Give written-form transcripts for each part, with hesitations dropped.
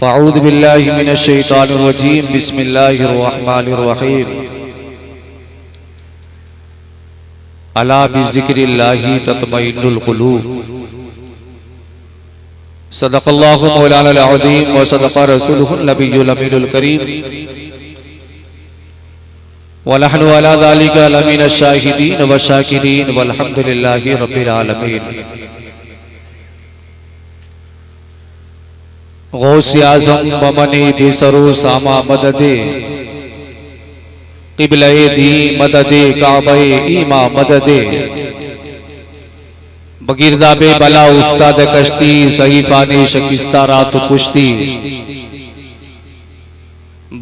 फ़अऊज़ु बिल्लाहि मिनश शैतानिर रजीम बिस्मिल्लाहिर रहमानिर रहीम अला बिज़िक्रिल्लाहि तत्मइन्नुल क़ुलूब सदक़ल्लाहु मौलाना अल-अज़ीम व सदक़ रसूलुहुन नबियुल अमीनुल करीम व नहनु अला ज़ालिका लमिनश शाहिदीन व शाकिरीन वल्हम्दुलिल्लाहि रब्बिल आलमीन। गौसे आज़म बमने बेसरो सामा मददे क़िबले दी मददे काबे ईमा मददे बगिरदाबे बला उफ्ताद कश्ती सहीफाने शिकस्ता रात पुश्ती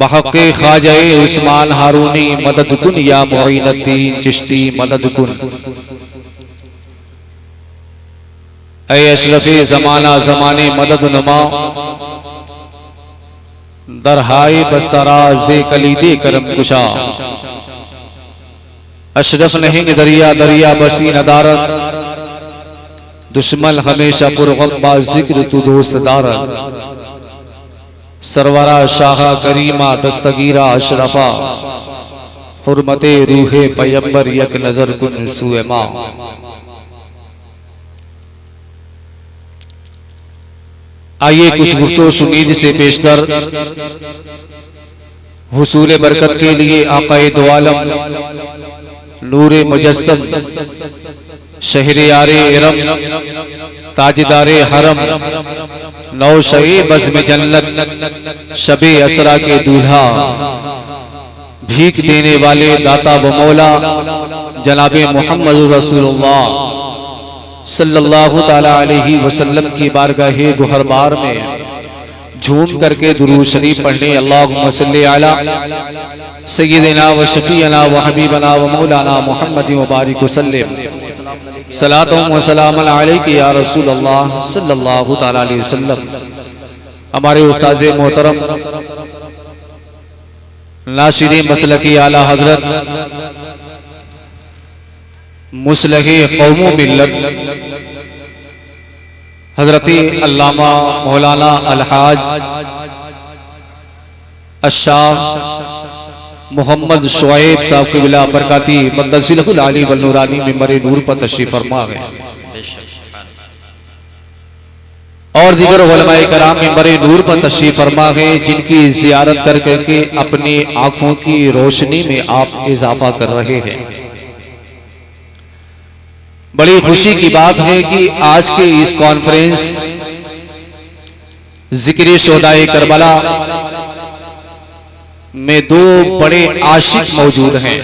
बहक़े ख्वाजाए उस्मान हारूनी मदद कुन या मुईनुद्दीन चिश्ती मदद कुन। ऐ अशरफे ज़माना ज़माने मदद नुमा दरहाए बस्तराज़े कलीदे करम कुशा अशरफ नहीं दरिया दरिया बसी नदारत दुश्मन हमेशा पुरगम जिक्र तू दोस्त दारत सरवरा शाह करीमा दस्तगीरा अशरफा हुर्मते रूहे पैगंबर यक नजर कुन सुएमा। आइए कुछ गुफ्तो शुनीद से पेशतर हुसूल बरकत के लिए आक़ाए दो आलम नूरे मुजस्सम शहरियारे इरम ताजदारे हरम नौशए बज़्म जन्नत शबे असरा के दूल्हा भीख देने वाले दाता व मौला जनाबे मोहम्मद रसूलुल्लाह सल्लल्लाहु ताला अलैहि वसल्लम की बारगाहे गुहरबार में झूम करके दुरूद शरीफ पढ़ने अल्लाहुम्मा सल्ली अला सय्यिदिना व शफीअना व हबीबना व मौलाना मुहम्मद व बारिक वसल्लम सलातो व सलाम अलैका या रसूल अल्लाह सल्लल्लाहु ताला अलैहि वसल्लम। हमारे उस्ताद मोहतरम नासिर मसलकी आला हजरत मुस्लिह कौमो मिल्लत हजरती अल्लामा मौलाना अलहाज अशाह मोहम्मद शुएब साहब क़िबला बरकाती मद्दसिलहुल आली वल नूरानी मिंबर नूर पर तशरीफ फरमा गए और दीगर उलमाए कराम मिंबर नूर पर तशरीफ फरमा गए जिनकी जियारत कर करके अपनी आंखों की रोशनी में आप इजाफा कर रहे हैं। बड़ी खुशी की बात है कि आज के इस कॉन्फ्रेंस जिक्र शोदाए करबला में दो बड़े आशिक मौजूद हैं।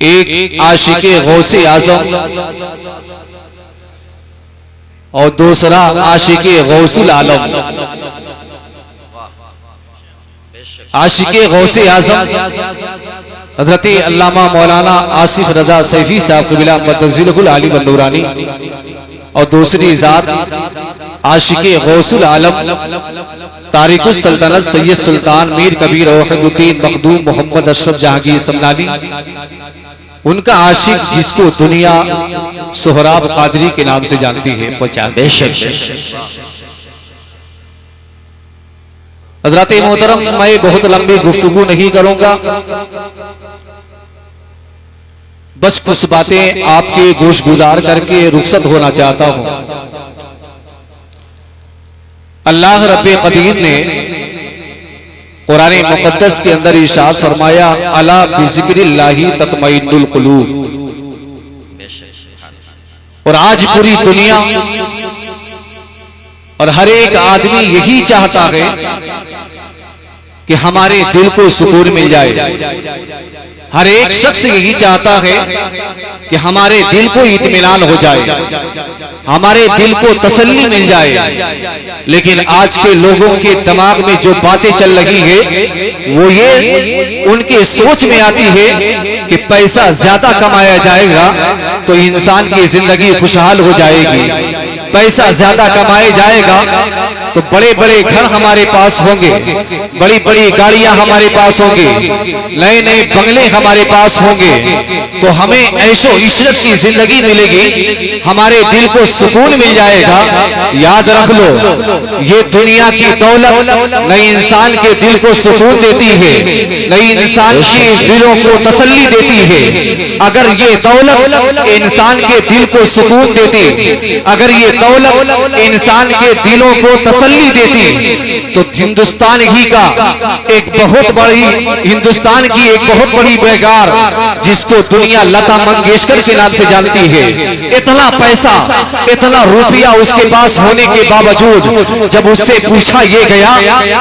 एक आशिके गौसे आज़म और दूसरा आशिके गौसुल आलम। आशिके गौसे आज़म हज़रत अल्लामा मौलाना आसिफ रज़ा सैफी साहब क़िबला मद्दसिलहुल आली वल नूरानी और दूसरी जात आशिके गौसुल आलम तारिकुस सल्तनत सैयद सुल्तान मीर कबीर वहीदुद्दीन मखदूम मोहम्मद अशरफ जहांगीर समनानी, उनका आशिक जिसको दुनिया सोहराब कादरी के नाम से जानती है। हज़रत मोहतरम मैं बहुत लंबी गुफ्तगू नहीं करूंगा, बस कुछ बातें आपके गोश गुजार करके रुखसत होना चाहता हूं। अल्लाह रब्बे क़दीर ने कुरान मुक़द्दस के अंदर इरशाद फरमाया अला बिज़िक्रिल्लाहि तत्मइन्नुल क़ुलूब। और आज पूरी दुनिया और हर एक आदमी यही चाहता है कि हमारे दिल को सुकून मिल जाए। हर एक शख्स यही चाहता है कि हमारे दिल को इत्मीनान हो जाए, हमारे दिल को तसल्ली मिल जाए। लेकिन आज के लोगों के दिमाग में जो बातें चल रही है वो ये उनके सोच में आती है कि पैसा ज्यादा कमाया जाएगा तो इंसान की जिंदगी खुशहाल हो जाएगी। पैसा ज्यादा कमाए जाएगा तो बड़े बड़े घर हमारे पास होंगे, बड़ी बड़ी गाड़ियां हमारे पास होंगी, नए नए बंगले हमारे पास होंगे, तो हमें ऐशो इशरत की जिंदगी मिलेगी, हमारे दिल को सुकून मिल जाएगा। याद रख लो, ये दुनिया की दौलत नई इंसान के दिल को सुकून देती है, नई इंसान के दिलों को तसल्ली देती है। अगर ये दौलत इंसान के दिल को सुकून देती, अगर ये दौलत इंसान के दिलों को तसल्ली देती, तो हिंदुस्तान ही का एक बहुत बड़ी, हिंदुस्तान की एक बहुत बड़ी बेगार जिसको दुनिया लता मंगेशकर के नाम से जानती है, इतना पैसा, इतना रुपया उसके पास होने के बावजूद जब उससे पूछा ये गया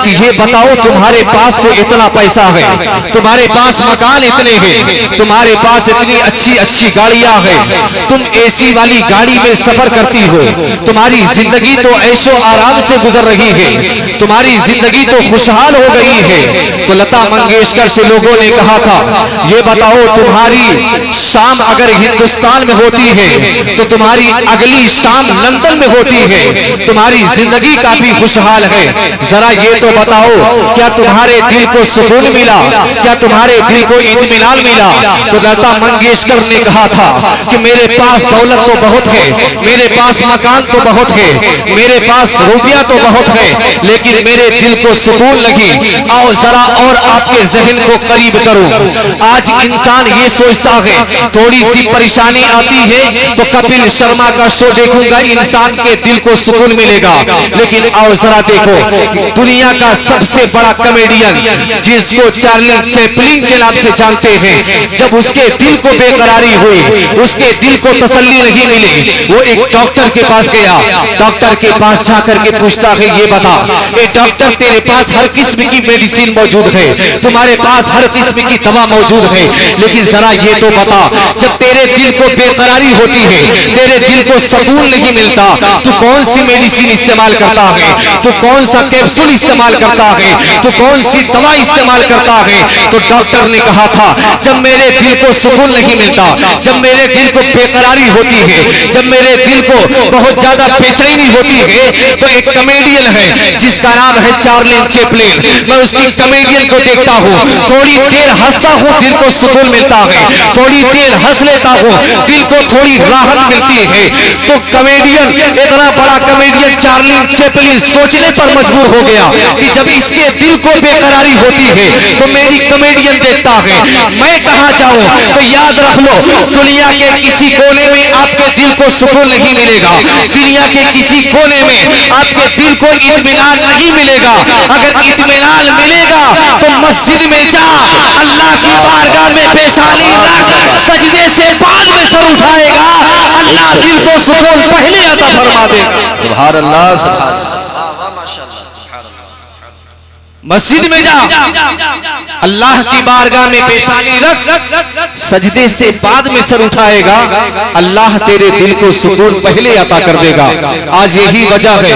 कि ये बताओ तुम्हारे पास तो इतना पैसा है, तुम्हारे पास मकान इतने हैं, तुम्हारे पास इतनी अच्छी अच्छी गाड़ियां हैं, तुम एसी वाली गाड़ी में सफर करती हो, तुम्हारी जिंदगी तो ऐशो आराम से गुजर रही है, तुम्हारी जिंदगी तो खुशहाल हो गई है, तो लता मंगेशकर से लोगों ने कहा था ये बताओ तुम्हारी शाम अगर हिंदुस्तान में होती है तो तुम्हारी अगली शाम लंदन में होती है, तुम्हारी जिंदगी काफी खुशहाल है, जरा ये तो बताओ क्या तुम्हारे दिल को सुकून मिला, क्या तुम्हारे दिल को इत्मीनान मिला? तो लता मंगेशकर ने कहा था कि मेरे पास दौलत तो बहुत है, मेरे पास मकान तो बहुत है, मेरे पास रुपया तो बहुत है, लेकिन मेरे दिल को सुकून लगी। आओ जरा और आपके जहन को करीब करूं। आज इंसान ये सोचता है थोड़ी सी परेशानी आती है तो कपिल शर्मा का शो देखूंगा, इंसान के दिल को सुकून मिलेगा, लेकिन आओ जरा देखो दुनिया का सबसे बड़ा कॉमेडियन जिसको चार्ली चैपलिन के नाम से जानते हैं, जब उसके दिल को बेकरारी हुई, उसके दिल को तसल्ली नहीं मिली, वो एक डॉक्टर के पास गया, डॉक्टर के पास जाकर के पूछता है ये बता ए डॉक्टर तेरे पास हर किस्म की मेडिसिन मौजूद है, तुम्हारे पास हर किस्म की दवा मौजूद है, लेकिन जरा ये तो बता जब तेरे दिल को बेकरारी होती है, तेरे दिल को सुकून नहीं मिलता, तू कौन सी मेडिसिन इस्तेमाल करता है, तू कौन सा कैप्सूल इस्तेमाल करता है, तू कौन सी दवा इस्तेमाल करता है? तो डॉक्टर ने कहा था जब मेरे दिल को सुकून नहीं मिलता, जब मेरे दिल को बेकरारी होती है, जब मेरे दिल को बहुत ज्यादा बेचैनी होती है, तो एक कॉमेडियन है जिसका नाम है चार्ली चैपलिन, मैं उसकी कॉमेडियन को देखता हूँ, थोड़ी देर हंसता हूँ दिल को सुकून मिलता है, थोड़ी देर हंस लेता हूँ दिल को थोड़ी राहत मिलती है। तो कॉमेडियन, इतना बड़ा कॉमेडियन चार्ली चैपलिन सोचने पर मजबूर हो गया कि जब इसके दिल को बेकरारी होती है तो मेरी कॉमेडियन देखता है, मैं कहां जाऊं? तो याद रख लो दुनिया के किसी कोने में आपके दिल को सुकून नहीं मिलेगा, दुनिया के किसी कोने में आपके दिल को इत्मीनान नहीं मिलेगा। अगर इत्मीनान मिलेगा तो मस्जिद में जा, अल्लाह की बारगाह में पेशानी रख, सजदे से बाद में सर उठाएगा, अल्लाह दिल को सुकून पहले अता फरमा देगा। सुभान अल्लाह, सुभान अल्लाह, माशाअल्लाह। मस्जिद में जा, अल्लाह की बारगाह में पेशानी रख, सजदे से बाद में सर उठाएगा, अल्लाह तेरे दिल को सुकून पहले अता कर देगा। आज यही वजह है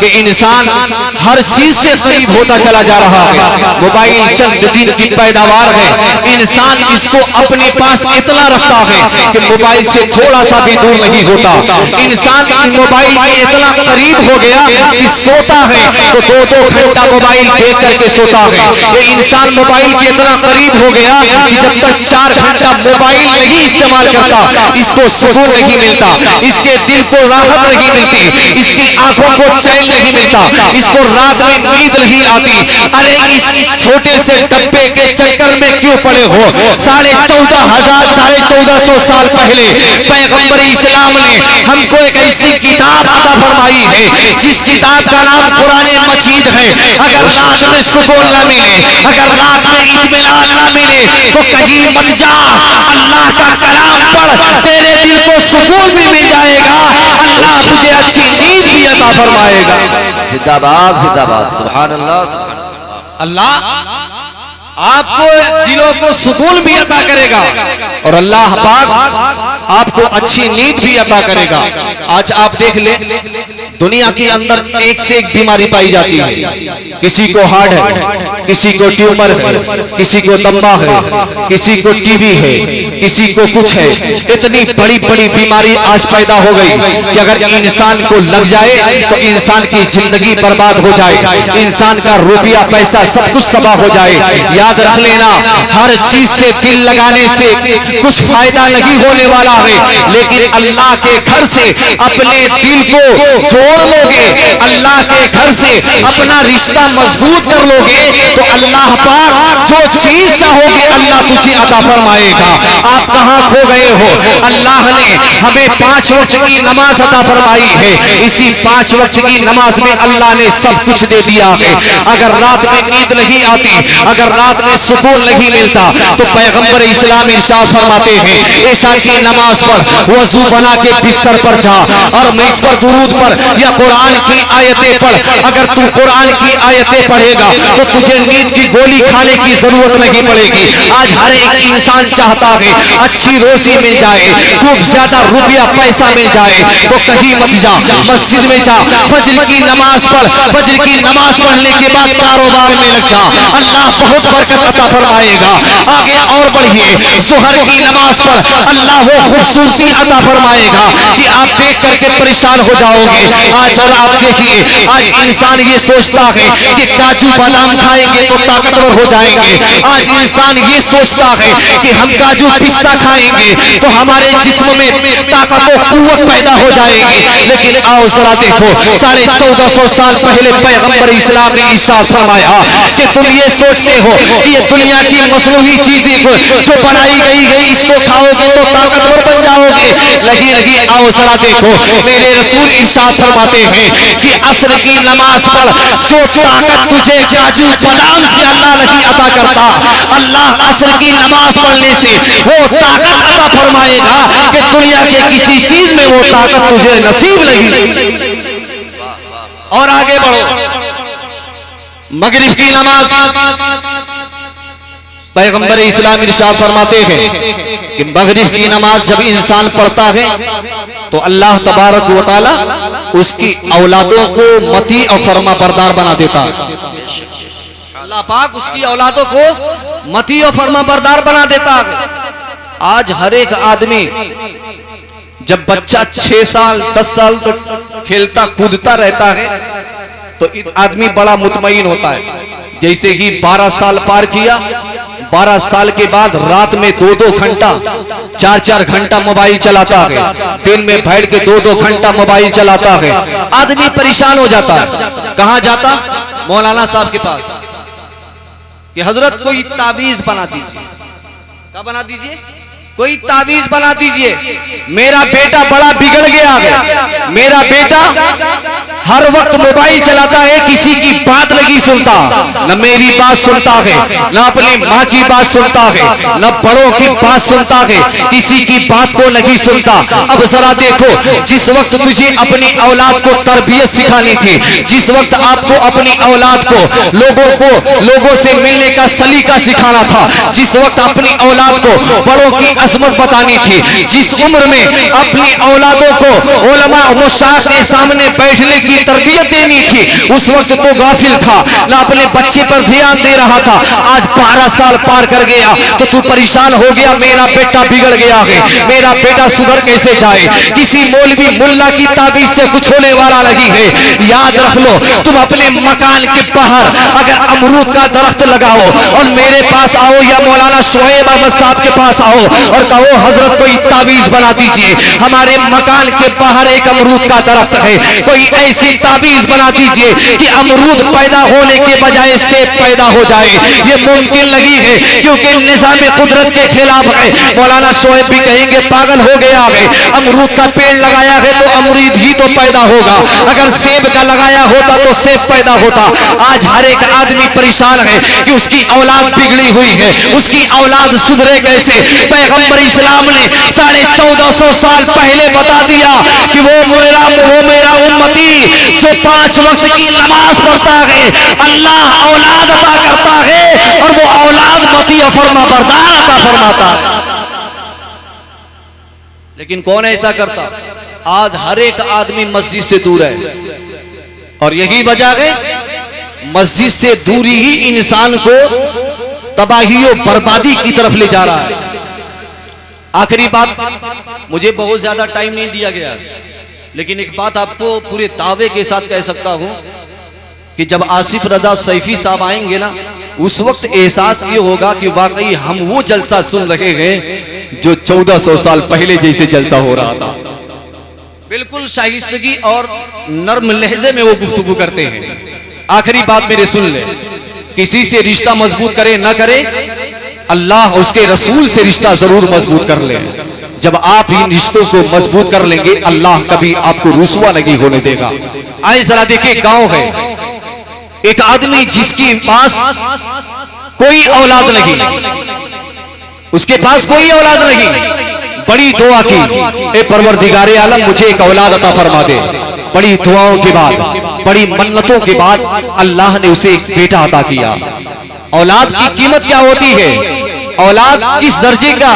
कि इंसान हर चीज से करीब होता चला जा रहा है। मोबाइल चंद दिन की पैदावार है, इंसान इसको अपने पास इतना रखता है कि मोबाइल से थोड़ा सा भी दूर नहीं होता। इंसान मोबाइल के इतना करीब हो गया कि सोता है तो 2-2 घंटा मोबाइल देख करके सोता है। ये इंसान मोबाइल के इतना करीब हो गया कि जब तक 4 घंटा मोबाइल नहीं इस्तेमाल करता इसको सुकून नहीं मिलता, इसके दिल को राहत नहीं मिलती, इसकी आंखों को चैन नहीं मिलता, इसको रात में नींद नहीं आती। अरे इस छोटे से डब्बे के चक्कर में क्यों पड़े हो? 14,500 साल पहले पैगंबर इस्लाम ने हमको एक ऐसी किताब अता फरमाई है जिस किताब का नाम कुरान मजीद है। अगर रात में सुकून न मिले, अगर रात में इत्मीनान न मिले तो कहीं मत जा, अल्लाह का कलाम पढ़, तेरे दिल को सुकून भी मिल जाएगा, अल्लाह तुझे अच्छी नींद भी अता फरमाएगा। जिंदाबाद जिंदाबाद, सुभान अल्लाह। अल्लाह आपको दिलों को सुकून भी अता करेगा और अल्लाह पाक आपको अच्छी नींद भी अता करेगा। आज आप देख ले दुनिया के अंदर एक से एक बीमारी पाई जाती है, किसी को हार्ट है, किसी को ट्यूमर है, किसी को दम्मा है, किसी को टीबी है, किसी को कुछ है। इतनी बड़ी बड़ी बीमारी आज पैदा हो गई कि अगर इंसान को लग जाए तो इंसान की जिंदगी बर्बाद हो जाए, इंसान का रुपया पैसा सब कुछ तबाह हो जाए। याद रख लेना, हर चीज से दिल लगाने से कुछ फायदा नहीं होने वाला है, लेकिन अल्लाह के घर से अपने दिल को जोड़ लोगे, अल्लाह के घर से अपना रिश्ता मजबूत कर लोगे, तो अल्लाह पाक जो चीज चाहोगे अल्लाह तुझे अता फरमाएगा। आप कहां खो गए हो? अल्लाह ने हमें 5 वक्त की नमाज अता फरमाई है, इसी 5 वक्त की नमाज में अल्लाह ने सब कुछ दे दिया है। अगर रात में नींद नहीं आती, अगर रात में सुकून नहीं मिलता, तो पैगंबर इस्लाम इरशाद फरमाते हैं, ऐशा की नमाज पढ़, वजू बना के बिस्तर पर जा और मेज पर दुरूद पढ़ या कुरान की आयतें पढ़। अगर तू कुरान की आयतें पढ़ेगा तो तुझे नींद की गोली खाने की जरूरत नहीं पड़ेगी। आज हर एक इंसान चाहता है अच्छी रोजी मिल जाए, खूब ज्यादा रुपया पैसा मिल जाए, तो कहीं मत जा, मस्जिद में जा, फज्र की नमाज पढ़, फज्र की नमाज पढ़ने के बाद कारोबार में लग जा, अल्लाह बहुत बरकत अता फरमाएगा। आगे और बढ़िए, सुहर की नमाज पढ़, अल्लाह वो खूबसूरती अता फरमाएगा कि आप देख करके परेशान हो जाओगे। आज और आप देखिए, आज इंसान ये सोचता है कि काजू बादाम खाएंगे तो ताकतवर हो जाएंगे। आज इंसान ये सोचता है कि हम काजू पिस्ता खाएंगे तो हमारे जिस्म में ताकत और कुव्वत पैदा हो जाएगी। लेकिन आओ जरा देखो, 1450 साल पहले पैगंबर इस्लाम ने इरशाद फरमाया कि तुम ये सोचते हो कि ये दुनिया की मसनूई चीजें जो बनाई गई इसको खाओगे तो ताकतवर बन जाओगे। लगी आओ जरा देखो, मेरे रसूल इरशाद फरमाते हैं कि असर की नमाज पढ़, जो ताकत तुझे काजू बादाम से अल्लाह नहीं अता करता, अल्लाह असर की नमाज पढ़ने से वो ताकत अता फरमाएगा कि दुनिया के किसी चीज में वो ताकत तुझे नसीब नहीं। और आगे बढ़ो, मगरिब की नमाज, पैगंबर इस्लाम इरशाद फरमाते हैं कि मगरिब की नमाज जब इंसान पढ़ता है तो अल्लाह तबारक व तआला उसकी औलादों को मती और फरमा बरदार बना देता है। अल्लाह पाक उसकी औलादों को मती और फरमा बरदार बना देता है। आज हर एक आदमी, जब बच्चा 6 साल 10 साल तक खेलता कूदता रहता है तो आदमी बड़ा मुतमईन होता है। जैसे ही 12 साल पार किया, 12 साल के बाद रात में 2-2 घंटा 4-4 घंटा मोबाइल चलाता है, दिन में बैठ के 2-2 घंटा मोबाइल चलाता है, आदमी परेशान हो जाता है। कहां जाता? मौलाना साहब के पास कि हजरत कोई तावीज बना दीजिए। क्या बना दीजिए? कोई तावीज बना दीजिए, मेरा बेटा बड़ा बिगड़ गया है, मेरा बेटा हर वक्त मोबाइल चलाता है, किसी की बात नहीं सुनता, न मेरी बात सुनता है, न अपनी माँ की बात सुनता है, न बड़ों की बात सुनता है, किसी की बात को नहीं सुनता। अब जरा देखो, जिस वक्त तुझे अपनी औलाद को तरबियत सिखानी थी, जिस वक्त आपको अपनी औलाद को लोगों से मिलने का सलीका सिखाना था, जिस वक्त अपनी औलाद को बड़ों की असमत बतानी थी, जिस उम्र में अपनी औलादों को उलमा मुशाइख के सामने बैठने की तरबियत देनी थी, उस वक्त तो गाफिल था, ना अपने बच्चे पर ध्यान दे रहा था। आज 12 साल पार कर गया तो तू परेशान हो गया, मेरा बेटा बिगड़ गया है, मेरा बेटा सुधर कैसे जाए? किसी मौलवी मुल्ला की ताबीज से कुछ होने वाला नहीं है। याद रख लो, तुम अपने मकान के बाहर अगर अमरूद का दरख्त लगाओ और मेरे पास आओ या मौलाना शोएब अहमद साहब के पास आओ और कहो हजरत कोई ताबीज बना दीजिए, हमारे मकान के बाहर एक अमरूद का दरख्त है, कोई ऐसी ताबीज बना दीजिए कि अमरूद पैदा होने के बजाय सेब पैदा हो जाए। ये मुमकिन नहीं है, क्योंकि निज़ाम कुदरत के खिलाफ है। मौलाना शोएब भी कहेंगे पागल हो गया है, अमरूद का पेड़ लगाया है तो अमरूद ही तो पैदा होगा, अगर सेब का लगाया होता तो सेब पैदा होता। आज हर एक आदमी परेशान है कि उसकी औलाद बिगड़ी हुई है, उसकी औलाद सुधरे कैसे? पैगंबर इस्लाम ने 1450 साल पहले बता दिया कि वो मेरा उम्मती जो 5 वक्त की नमाज पढ़ता है, अल्लाह औलाद अता करता है और वो औलाद मती और फरमा बरदार अता फरमाता है। लेकिन कौन ऐसा करता? आज हर एक आदमी मस्जिद से दूर है और यही वजह है मस्जिद से दूरी ही इंसान को तबाही और बर्बादी की तरफ ले जा रहा है। आखिरी बात, मुझे बहुत ज्यादा टाइम नहीं दिया गया, लेकिन एक बात आपको पूरे दावे के साथ कह सकता हूं कि जब आसिफ रजा सैफी साहब आएंगे ना, उस वक्त एहसास ये होगा कि वाकई हम वो जलसा सुन रहे हैं जो 1400 साल पहले जैसे जलसा हो रहा था। बिल्कुल शाइस्तगी और नर्म लहजे में वो गुफ्तगू करते हैं। आखिरी बात मेरे सुन ले, किसी से रिश्ता मजबूत करे ना करे, अल्लाह उसके रसूल से रिश्ता जरूर मजबूत कर ले। जब आप इन रिश्तों को मजबूत कर लेंगे, अल्लाह कभी आपको रुसवा नहीं होने देगा। आए जरा देखिए, गांव है, एक आदमी जिसके पास कोई औलाद नहीं, उसके पास कोई औलाद नहीं, बड़ी दुआ की, ए परवरदिगारे आलम मुझे एक औलाद अता फरमा दे। बड़ी दुआओं के बाद, बड़ी मन्नतों के बाद अल्लाह ने उसे एक बेटा अता किया। औलाद की कीमत क्या होती है, औलाद किस दर्जे का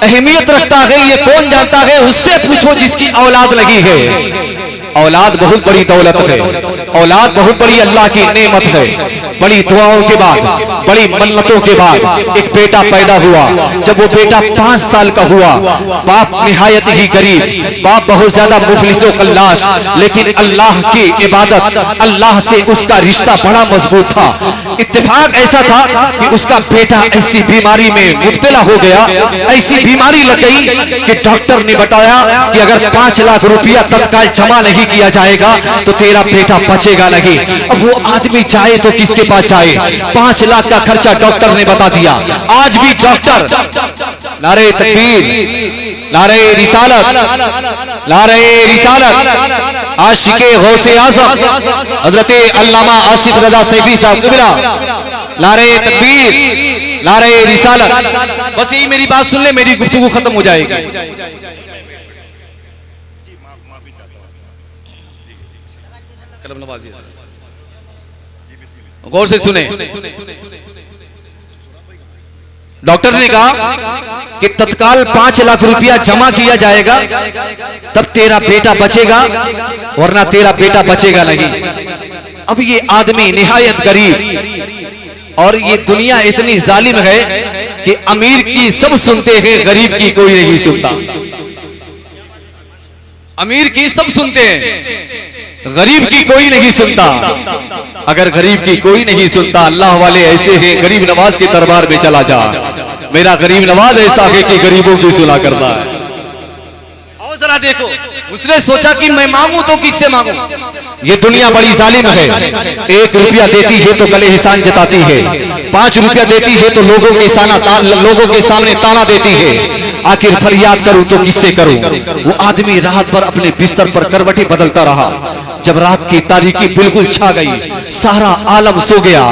अहमियत रखता है, ये कौन जानता है? उससे पूछो जिसकी औलाद लगी है। औलाद बहुत बड़ी दौलत है, औलाद बहुत बड़ी अल्लाह की नेमत है। बड़ी दुआओं के बाद, बड़ी मन्नतों के बाद एक बेटा पैदा हुआ। जब वो बेटा 5 साल का हुआ, बाप निहायत ही गरीब, बाप बहुत ज्यादा मुफलिसो कल्लाश, लेकिन अल्लाह की इबादत, अल्लाह से उसका रिश्ता बड़ा मजबूत था। इत्तेफाक ऐसा था कि उसका बेटा ऐसी बीमारी में मुब्तला हो गया, ऐसी बीमारी लग गई कि डॉक्टर ने बताया कि अगर 5 लाख रुपया तत्काल जमा नहीं किया जाएगा तो तेरा बेटा बचेगा नहीं। अब वो आदमी चाहे तो किसके पास जाए? 5 लाख का खर्चा डॉक्टर ने बता दिया। आज भी डॉक्टर, नारे तकबीर, नारे रिसालत, नारे रिसालत, आशिके गौसे आज़म हजरत अल्लामा आसिफ रजा सैफी साहब कुबरा, नारे तकबीर, नारे रिसालत। बस यही मेरी बात सुन ले, मेरी गुफ्तगू खत्म हो जाएगी। गौर से सुने, डॉक्टर ने कहा कि तत्काल 5 लाख रुपया जमा किया जाएगा तब तेरा बेटा बचेगा, वरना तेरा बेटा बचेगा नहीं। अब ये आदमी निहायत गरीब, और ये दुनिया इतनी जालिम है कि अमीर की सब सुनते हैं, गरीब की कोई नहीं सुनता। अमीर की सब सुनते हैं, गरीब की कोई नहीं सुनता। अगर गरीब की कोई नहीं सुनता, अल्लाह वाले ऐसे हैं, गरीब नवाज के दरबार में चला जा। मेरा गरीब नवाज ऐसा है कि गरीबों की सुना करता है। और जरा देखो, उसने सोचा कि मैं मांगू तो किससे मांगू? ये दुनिया बड़ी जालिम है। 1 रुपया देती है तो गले हिसान जताती है, 5 रुपया देती है तो लोगों के सामने ताना देती है। आखिर फरियाद करूं तो किससे करूं? वो आदमी रात भर अपने बिस्तर पर करवटें बदलता रहा। जब रात की तारीकी बिल्कुल छा गई, सारा आलम सो गया,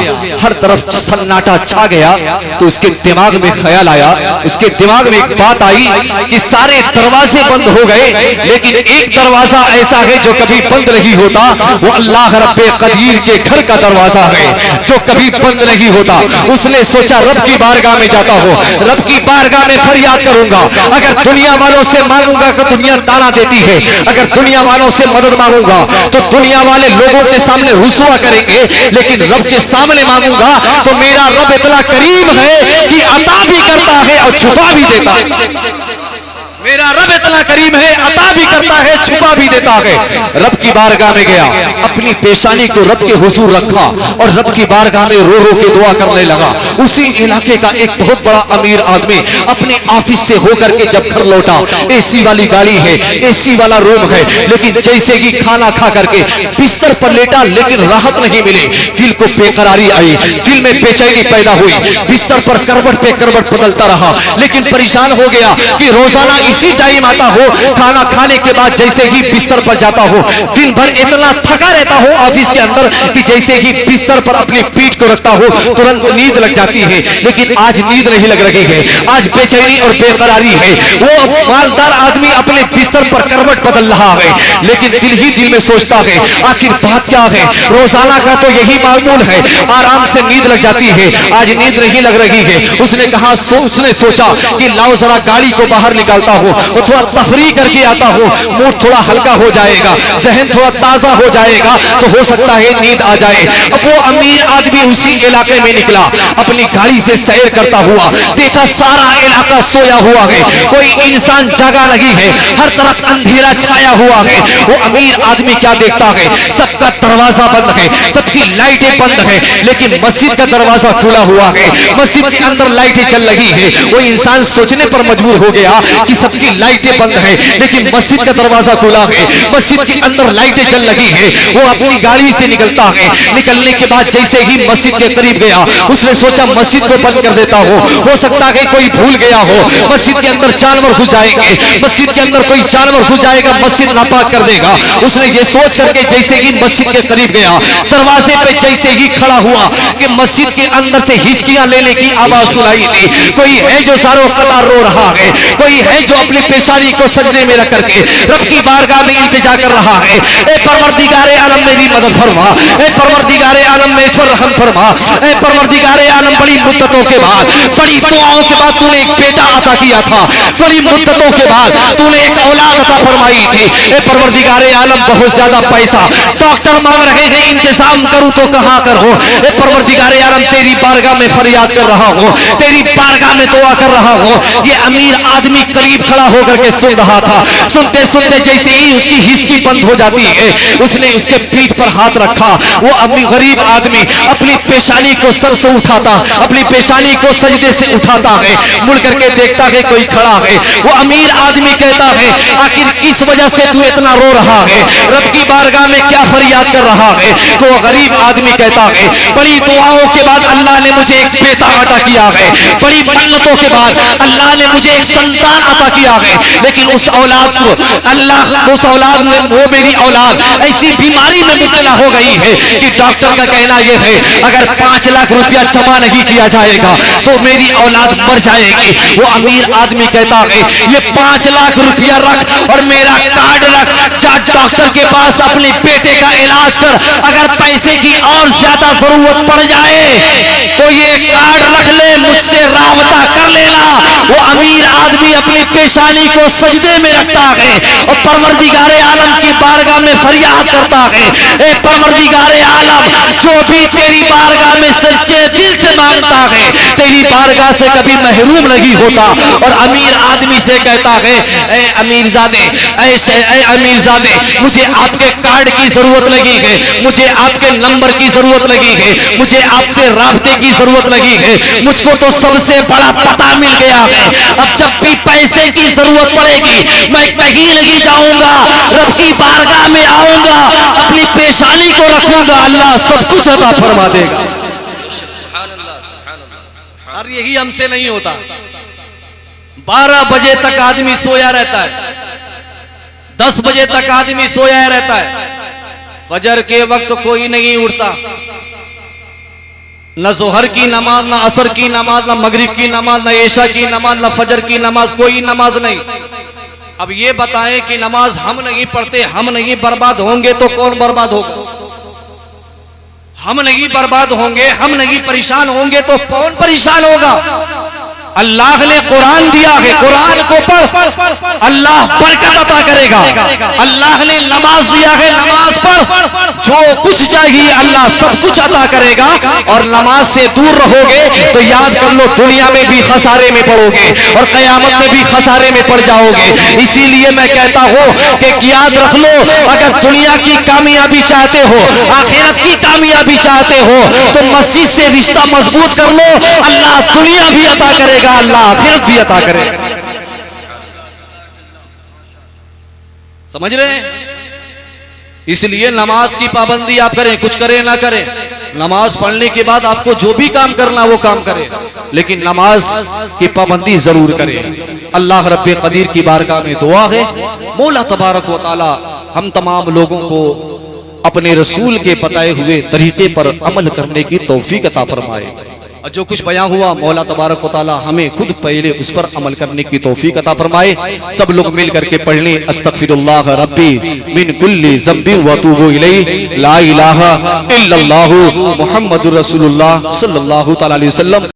हर तरफ सन्नाटा छा गया, तो उसके दिमाग में ख्याल आया, उसके दिमाग में एक बात आई कि सारे दरवाजे बंद हो गए, लेकिन एक दरवाजा ऐसा है जो कभी बंद नहीं होता, वो अल्लाह रब्बे कदीर के घर का दरवाजा है जो कभी बंद नहीं होता। उसने सोचा रब की बारगाह में जाता हो, रब की बारगाह में फरियाद करूंगा। अगर दुनिया वालों से मांगूंगा तो दुनिया ताना देती है, अगर दुनिया वालों से मदद मांगूंगा तो दुनिया वाले लोगों के सामने रुसवा करेंगे, लेकिन रब के सामने मांगूंगा तो मेरा रब इतना करीम है कि अता भी करता है और छुपा भी देता है। मेरा रब इतना करीम है, अता भी करता है, छुपा भी देता है। रब की बारगाह में गया, अपनी पेशानी को रब के हुजूर रखा और रब की बारगाह में रो रो के दुआ करने लगा। उसी इलाके का एक बहुत बड़ा अमीर आदमी अपने ऑफिस से होकर के जब घर लौटा, एसी वाली गाड़ी है, एसी वाला रूम है, लेकिन जैसे ही खाना खा करके बिस्तर पर लेटा, लेकिन राहत नहीं मिली। दिल को बेकरारी आई, दिल में बेचैनी पैदा हुई, बिस्तर पर करवट पे करवट बदलता रहा, लेकिन परेशान हो गया कि रोजाना इसी टाइम आता हो, खाना खाने के बाद जैसे ही बिस्तर पर जाता हो, दिन भर इतना थका रहता हो ऑफिस के अंदर कि जैसे ही बिस्तर पर अपनी पीठ को रखता हो तुरंत नींद लग जाती है। लेकिन आज नींद नहीं लग रही है, आज बेचैनी और बेकरारी है। वो मालदार आदमी अपने बिस्तर पर करवट बदल रहा है, लेकिन दिल ही दिल में सोचता है आखिर बात क्या है? रोजाना का तो यही मामूल है, आराम से नींद लग जाती है, आज नींद नहीं लग रही है। उसने कहा उसने सोचा कि लाओ जरा गाड़ी को बाहर निकालता हो, वो थोड़ा तफरी करके आता हो, मूड थोड़ा हल्का हो जाएगा, जहन थोड़ा ताजा हो जाएगा, तो हो सकता है नींद आ जाए। अब वो अमीर आदमी उसी इलाके में निकला, अपनी गाड़ी से सैर करता हुआ, देखा सारा इलाका सोया हुआ है, कोई इंसान जागा नहीं है, हर तरफ अंधेरा छाया हुआ है। वो अमीर आदमी क्या देखता है, सबका दरवाजा बंद है, सबकी लाइटें बंद है, लेकिन मस्जिद का दरवाजा खुला हुआ है, मस्जिद के अंदर लाइटें चल रही है। वो इंसान सोचने पर मजबूर हो गया कि सबकी लाइटें बंद है, लेकिन मस्जिद का दरवाजा खुला है, मस्जिद के अंदर लाइटें चल रही है। वो अपनी गाड़ी से निकलता है, निकलने के बाद जैसे ही मस्जिद के करीब गया, उसने सोचा मस्जिद को बंद कर देता हो सकता है कोई भूल गया हो, मस्जिद के अंदर जानवर घुस जाएंगे, मस्जिद के अंदर कोई जानवर घुस जाएगा, मस्जिद नापाक कर देगा। उसने ये सोच करके जैसे ही मस्जिद के करीब गया, दरवाजे पे जैसे ही खड़ा हुआ कि मस्जिद के अंदर से हिचकियां लेने की आवाज सुनाई दी। कोई है जो सारों कतार रो रहा है, कोई है जो अपनी पेशानी को सजदे में रख करके रब की बारगाह में इल्तिजा कर रहा है, ए परवरदिगारे आलम मेरी मदद फरमा, ए परवरदिगारे आलम मेरे पर रहम फरमा, ए परवरदिगारे आलम बड़ी मुद्दतों के बाद, बड़ी दुआओं के बाद तूने एक बेटा अता किया था, बड़ी मुद्दतों के बाद तूने एक औलाद अता फरमाई थी। ए परवरदिगारे आलम बहुत ज्यादा पैसा डॉक्टर मांग रहे हैं, इंतजाम करूं तो कहां करूं। ए परवरदिगारे आलम तेरी बारगाह में फरियाद कर रहा हूं, तेरी बारगाह में दुआ कर रहा हूं। ये अमीर आदमी करीब खड़ा होकर के सुन रहा था, सुनते सुनते जैसे ही उसकी हिचकी बंद हो जाती है, उसने उसके पीठ पर हाथ रखा। वो गरीब आदमी अपनी पेशानी को सर से उठाता, अपनी पेशानी को सजदे से उठाता है, मुड़ करके देखता है कोई खड़ा है। वो अमीर आदमी कहता है आखिर किस वजह से तू इतना रो रहा है, रब की बारगाह में क्या फरियाद कर रहा है। तो गरीब आदमी कहता है बड़ी दुआओं के बाद अल्लाह ने मुझे एक बेटा अता किया है, बड़ी मन्नतों के बाद अल्लाह ने मुझे एक संतान अता किया है, लेकिन उस औलाद को अल्लाह उस औलाद में वो मेरी औलाद ऐसी बीमारी में मुब्तला हो गई है कि डॉक्टर का कहना यह है अगर 5 लाख रुपया जमा नहीं किया जाएगा तो मेरी औलाद मर जाएगी। वो अमीर आदमी कहता है ये 5 लाख रुपया रख और मेरा कार्ड रख, जा डॉक्टर के पास अपने बेटे का इलाज कर, अगर पैसे की और ज्यादा जरूरत पड़ जाए तो ये कार्ड रख ले, मुझसे राबता कर लेना। वो अमीर आदमी अपनी पेशानी को सजदे में रखता है और परवरदिगारे आलम की बारगाह में फरियाद करता है, ए परवरदिगारे आलम जो भी तेरी बारगाह में सच्चे दिल से मांगता है तेरी बारगाह से कभी महरूम नहीं होता। और अमीर आदमी से कहता है ए अमीरजादे, ए अमीरजादे मुझे आपके कार्ड की जरूरत लगी है, मुझे आपके नंबर की जरूरत लगी है, मुझे आपसे राब्ते की जरूरत लगी है, मुझको तो सबसे बड़ा पता मिल गया है। अब जब भी पैसे की जरूरत पड़ेगी मैं कहीं नहीं जाऊंगा, रब की बारगाह में आऊंगा, अपनी पेशानी को रखूंगा, अल्लाह सब कुछ अता फरमा देगा। और यही हमसे नहीं होता। 12 बजे तक आदमी सोया रहता है, 10 बजे तक आदमी सोया रहता है, फजर के वक्त कोई नहीं उठता, न जोहर की नमाज, न असर की नमाज, न मगरिब की नमाज, न ऐशा की नमाज, न फजर की नमाज, कोई नमाज नहीं। अब ये बताएं कि नमाज हम नहीं पढ़ते, हम नहीं बर्बाद होंगे तो कौन बर्बाद होगा? हम नहीं बर्बाद होंगे, हम नहीं परेशान होंगे तो कौन परेशान होगा? अल्लाह ने कुरान दिया है, कुरान को पढ़, अल्लाह बरकत अता करेगा। अल्लाह ने नमाज दिया है, नमाज पढ़, जो कुछ चाहिए अल्लाह सब कुछ अता करेगा। और नमाज से दूर रहोगे तो याद कर लो दुनिया में भी खसारे में पड़ोगे और कयामत में भी खसारे में पड़ जाओगे। इसीलिए मैं कहता हूँ कि याद रख लो, अगर दुनिया की कामयाबी चाहते हो, आखिरत की कामयाबी चाहते हो तो मस्जिद से रिश्ता मजबूत कर लो, अल्लाह दुनिया भी अता करेगा, अल्लाह आखिरत भी अता करेगा। समझ रहे हैं? इसलिए नमाज की पाबंदी आप करें, कुछ करें ना करें, नमाज पढ़ने के बाद आपको जो भी काम करना वो काम करें, लेकिन नमाज की पाबंदी जरूर करें। अल्लाह रब्बे कदीर की बारगाह में दुआ है, मौला तबारक व तआला हम तमाम लोगों को अपने रसूल के बताए हुए तरीके पर अमल करने की तौफीक अता फरमाए। जो कुछ बयां हुआ मौला तबारक व तआला हमें खुद पहले उस पर अमल करने की तौफीक अता फरमाए। सब लोग मिल करके पढ़ लें अस्तगफिरुल्लाह रब्बी मिन कुल्ली ज़ंबिन व अतूबु इलैहि ला इलाहा इल्लल्लाहु मुहम्मदुर रसूलुल्लाह सल्लल्लाहु तआला अलैहि वसल्लम।